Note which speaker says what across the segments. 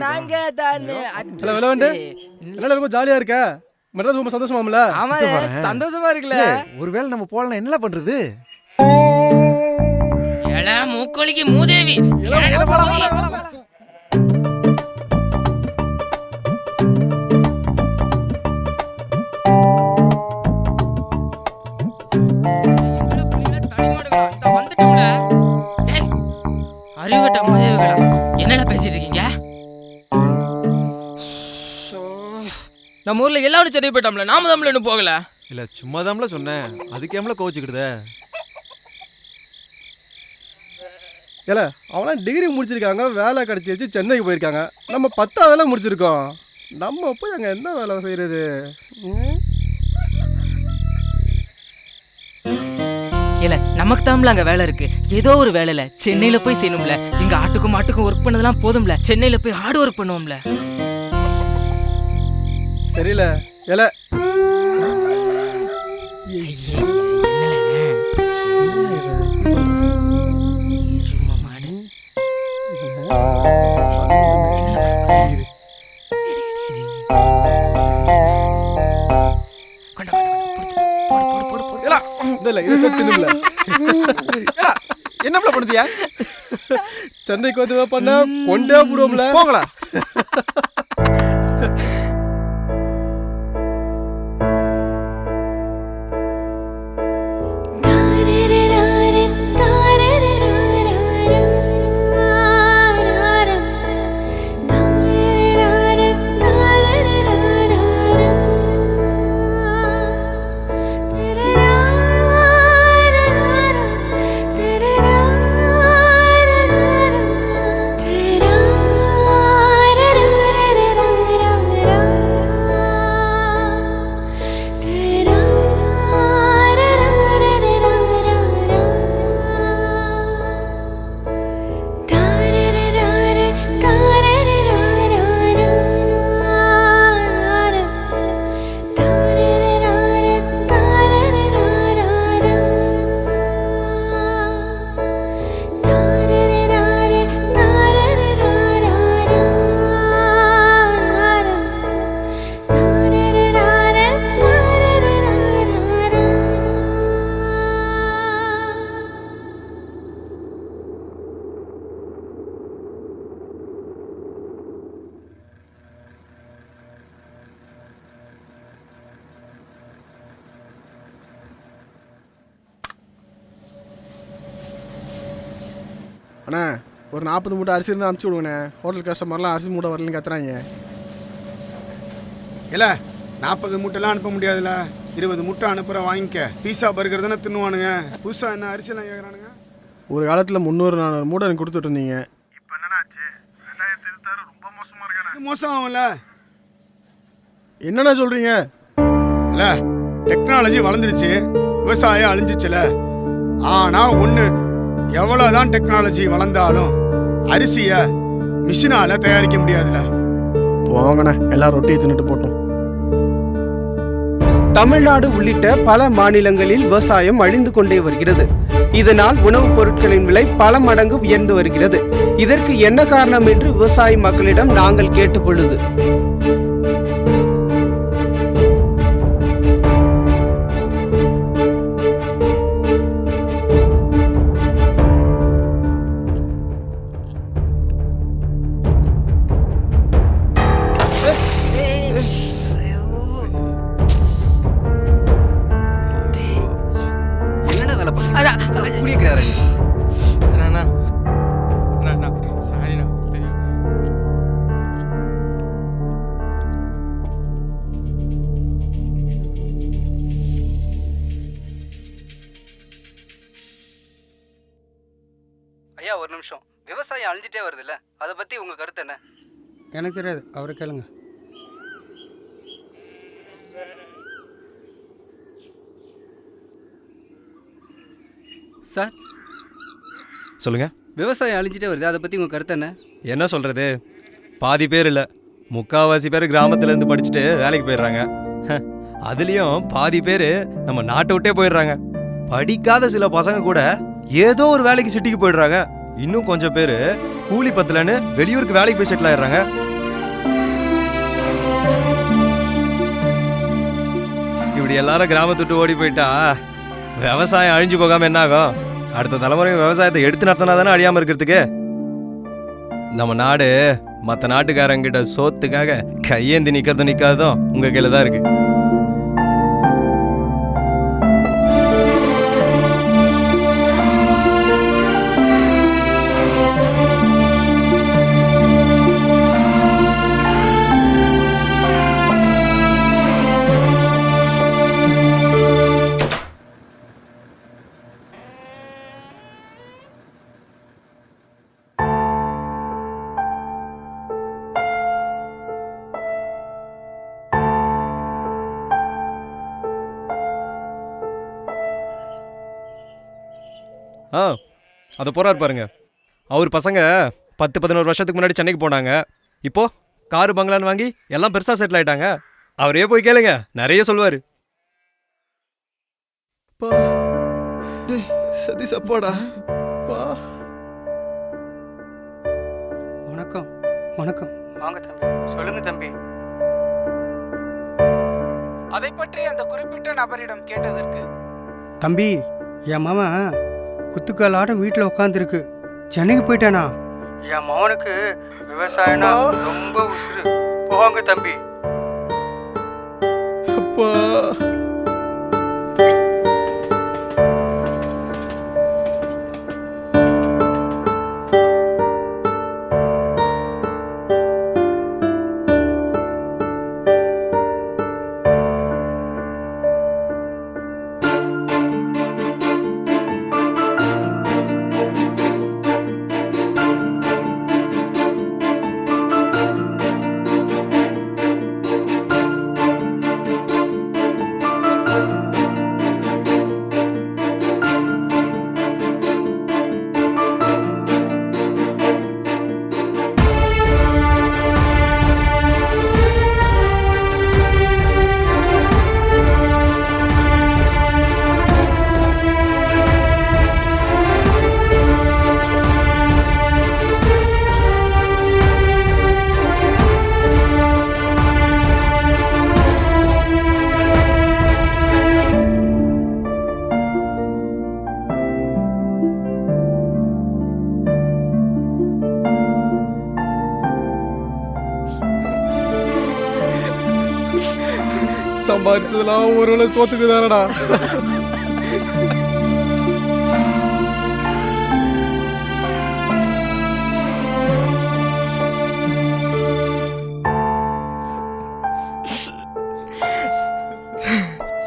Speaker 1: நாங்க தானே.
Speaker 2: ரொம்ப ஜாலியா இருக்க. மெட்ராஸ் ரொம்ப சந்தோஷமாம்ல?
Speaker 1: ஆமா, சந்தோஷமா இருக்குல்ல.
Speaker 3: ஒருவேளை நம்ம போலாம், என்ன பண்றது?
Speaker 1: ஏடா மூக்கோலிக்கு மூதேவி. அறிவட்ட முதேவிகளா என்னடா பேசிட்டு இருக்கீங்க? நம்ம ஊர்ல எல்லாரும் செடி போயிட்டோம்ல, நாம தான் இன்னும் போகல.
Speaker 3: இல்ல சும்மா தான்ல சொன்னேன், அதுக்கு ஏம்ல கோச்சிக்கிடுதே?
Speaker 2: இல்ல அவங்களாம் டிகிரி முடிச்சிருக்காங்க, வேலை கிடைச்சி வச்சு சென்னைக்கு போயிருக்காங்க. நம்ம 10வது முடிச்சிருக்கோம். நம்ம போய் அங்கே என்ன வேலை செய்யறது?
Speaker 1: இல்ல நமக்கு தான்ல அங்க வேலை இருக்கு. ஏதோ ஒரு வேலையில சென்னையில போய் செய்யணும்ல. இங்க ஆட்டுக்கும் மாட்டுக்கும் ஒர்க் பண்ணதெல்லாம் போதும்ல, சென்னையில போய் ஹார்ட் ஒர்க் பண்ணுவோம்ல.
Speaker 2: சரியில்ல இல்ல
Speaker 3: என்ன பண்ணுதியா?
Speaker 2: சென்னைக்கு வந்து பண்ண கொண்டே போடுவோம்ல.
Speaker 3: போங்களா?
Speaker 2: அண்ணா ஒரு 40 மூட்டை அரிசி இருந்தால் அனுப்பிச்சி விடுங்கண்ணே. ஹோட்டல் கஸ்டமர்லாம் அரிசி மூட்டை வரலன்னு கத்துறாங்க.
Speaker 4: இல்லை 40 மூட்டைலாம் அனுப்ப முடியாதுல்ல, 20 மூட்டை அனுப்புகிற வாங்கிக்க. பீஸா பர்கர் தானே தின்னுவானுங்க. புதுசாக என்ன அரிசியெல்லாம் கேட்குறானுங்க.
Speaker 2: ஒரு காலத்தில் 300-400 மூட்டை எனக்கு கொடுத்துட்டு இருந்தீங்க.
Speaker 4: இப்போ என்னன்னா ஆச்சு? 2026 ரொம்ப மோசமாக இருக்கானே. மோசம் ஆகும்ல?
Speaker 2: என்னண்ணா சொல்கிறீங்க?
Speaker 4: இல்லை டெக்னாலஜி வளர்ந்துருச்சு, விவசாயம் அழிஞ்சிச்சுல. ஆனால் ஒன்று, எவ்வளோதான் டெக்னாலஜி வளர்ந்தாலும் அரிசியை மிஷினால் தயாரிக்க முடியாதுல்ல.
Speaker 2: போங்கண்ணே, எல்லாம் ரொட்டியை தின்னுட்டு போட்டோம்.
Speaker 5: தமிழ்நாடு உள்ளிட்ட பல மாநிலங்களில் விவசாயம் அழிந்து கொண்டே வருகிறது. இதனால் உணவுப் பொருட்களின் விலை பல மடங்கு உயர்ந்து வருகிறது. இதற்கு என்ன காரணம் என்று விவசாய மக்களிடம் நாங்கள் கேட்ட பொழுது,
Speaker 6: ஐயா ஒரு நிமிஷம், விவசாயம் அழிஞ்சிட்டே வருது இல்ல, அதை பத்தி உங்க கருத்து என்ன?
Speaker 7: எனக்கு தெரியாது, அவரை கேளுங்க.
Speaker 6: சார்
Speaker 3: சொல்லுங்க.
Speaker 6: விவசாயம் அழிஞ்சிட்டே வருது, அதை பத்தி உங்க கருத்து என்ன?
Speaker 3: என்ன சொல்றது, பாதி பேர் இல்லை, 3/4 பேர் கிராமத்துல இருந்து படிச்சுட்டு வேலைக்கு போயிடுறாங்க. அதுலயும் பாதி பேர் நம்ம நாட்டை விட்டே போயிடுறாங்க. படிக்காத சில பசங்க கூட ஏதோ ஒரு வேலைக்கு சிட்டிக்கு போயிடுறாங்க. இன்னும் கொஞ்சம் பேர் கூலி பத்தலன்னு வெளியூருக்கு வேலைக்கு போய் செட்டில் ஆயிடுறாங்க. இப்படி எல்லாரும் கிராமத்தை விட்டு ஓடி போயிட்டா விவசாயம் அழிஞ்சு போகாம என்ன ஆகும்? அடுத்த தலைமுறை விவசாயத்தை எடுத்து நடத்தினா தானே அழியாம இருக்கிறதுக்கு. நம்ம நாடு மற்ற நாட்டுக்காரங்கிட்ட சோத்துக்காக கையேந்தி நிக்காததும் உங்க கையில தான் இருக்கு. அதை போறாரு பாருங்க. அவர் பசங்க 10-11 வருஷத்துக்கு முன்னாடி சென்னைக்கு போனாங்க. இப்போ காரு பங்களான்னு வாங்கி எல்லாம் பெருசா செட்டில் ஆயிட்டாங்க. அவரே போய் கேளுங்க, நிறைய சொல்லுவாரு.
Speaker 2: சதீஷ் அப்பாடா.
Speaker 7: வணக்கம் வணக்கம். வாங்க தம்பி. சொல்லுங்க தம்பி.
Speaker 5: அதை பற்றி அந்த குறிப்பிட்ட நபரிடம் கேட்டதற்கு,
Speaker 7: தம்பி, என் மாமன் குத்துக்காலாட்டம் வீட்டில் உட்காந்துருக்கு. சென்னைக்கு போயிட்டானா? என் மகனுக்கு விவசாயம்னா ரொம்ப உசுறு. போங்க தம்பி.
Speaker 2: அப்பா சம்பாதிச்சதெல்லாம் ஒரு வேளை சோத்துக்கு தானடா.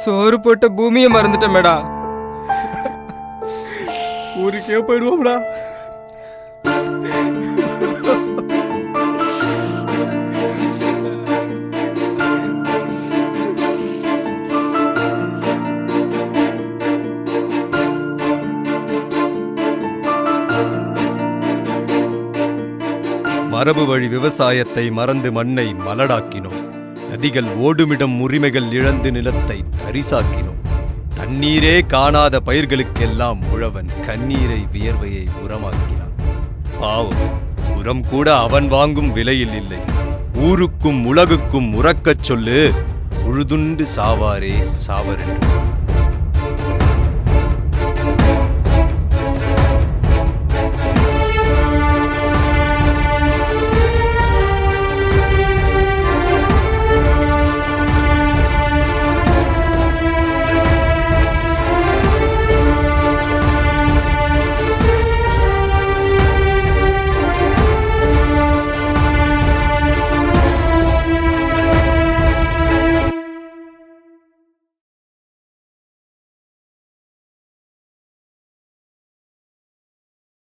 Speaker 8: சோறு போட்ட பூமியை மறந்துட்டேன்.
Speaker 2: ஊருக்கே போயிடுவோம்டா.
Speaker 3: மரபு வழி விவசாயத்தை மறந்து மண்ணை மலடாக்கினோம். நதிகள் ஓடுமிடம் உரிமைகள் இழந்து நிலத்தை தரிசாக்கினோம். தண்ணீரே காணாத பயிர்களுக்கெல்லாம் உழவன் கண்ணீரை வியர்வையை உரமாக்கினான். பாவம், உரம் கூட அவன் வாங்கும் விலையில் இல்லை. ஊருக்கும் உலகுக்கும் உறக்கச் சொல்லு, உழுதுண்டு சாவாரே சாவரென்று.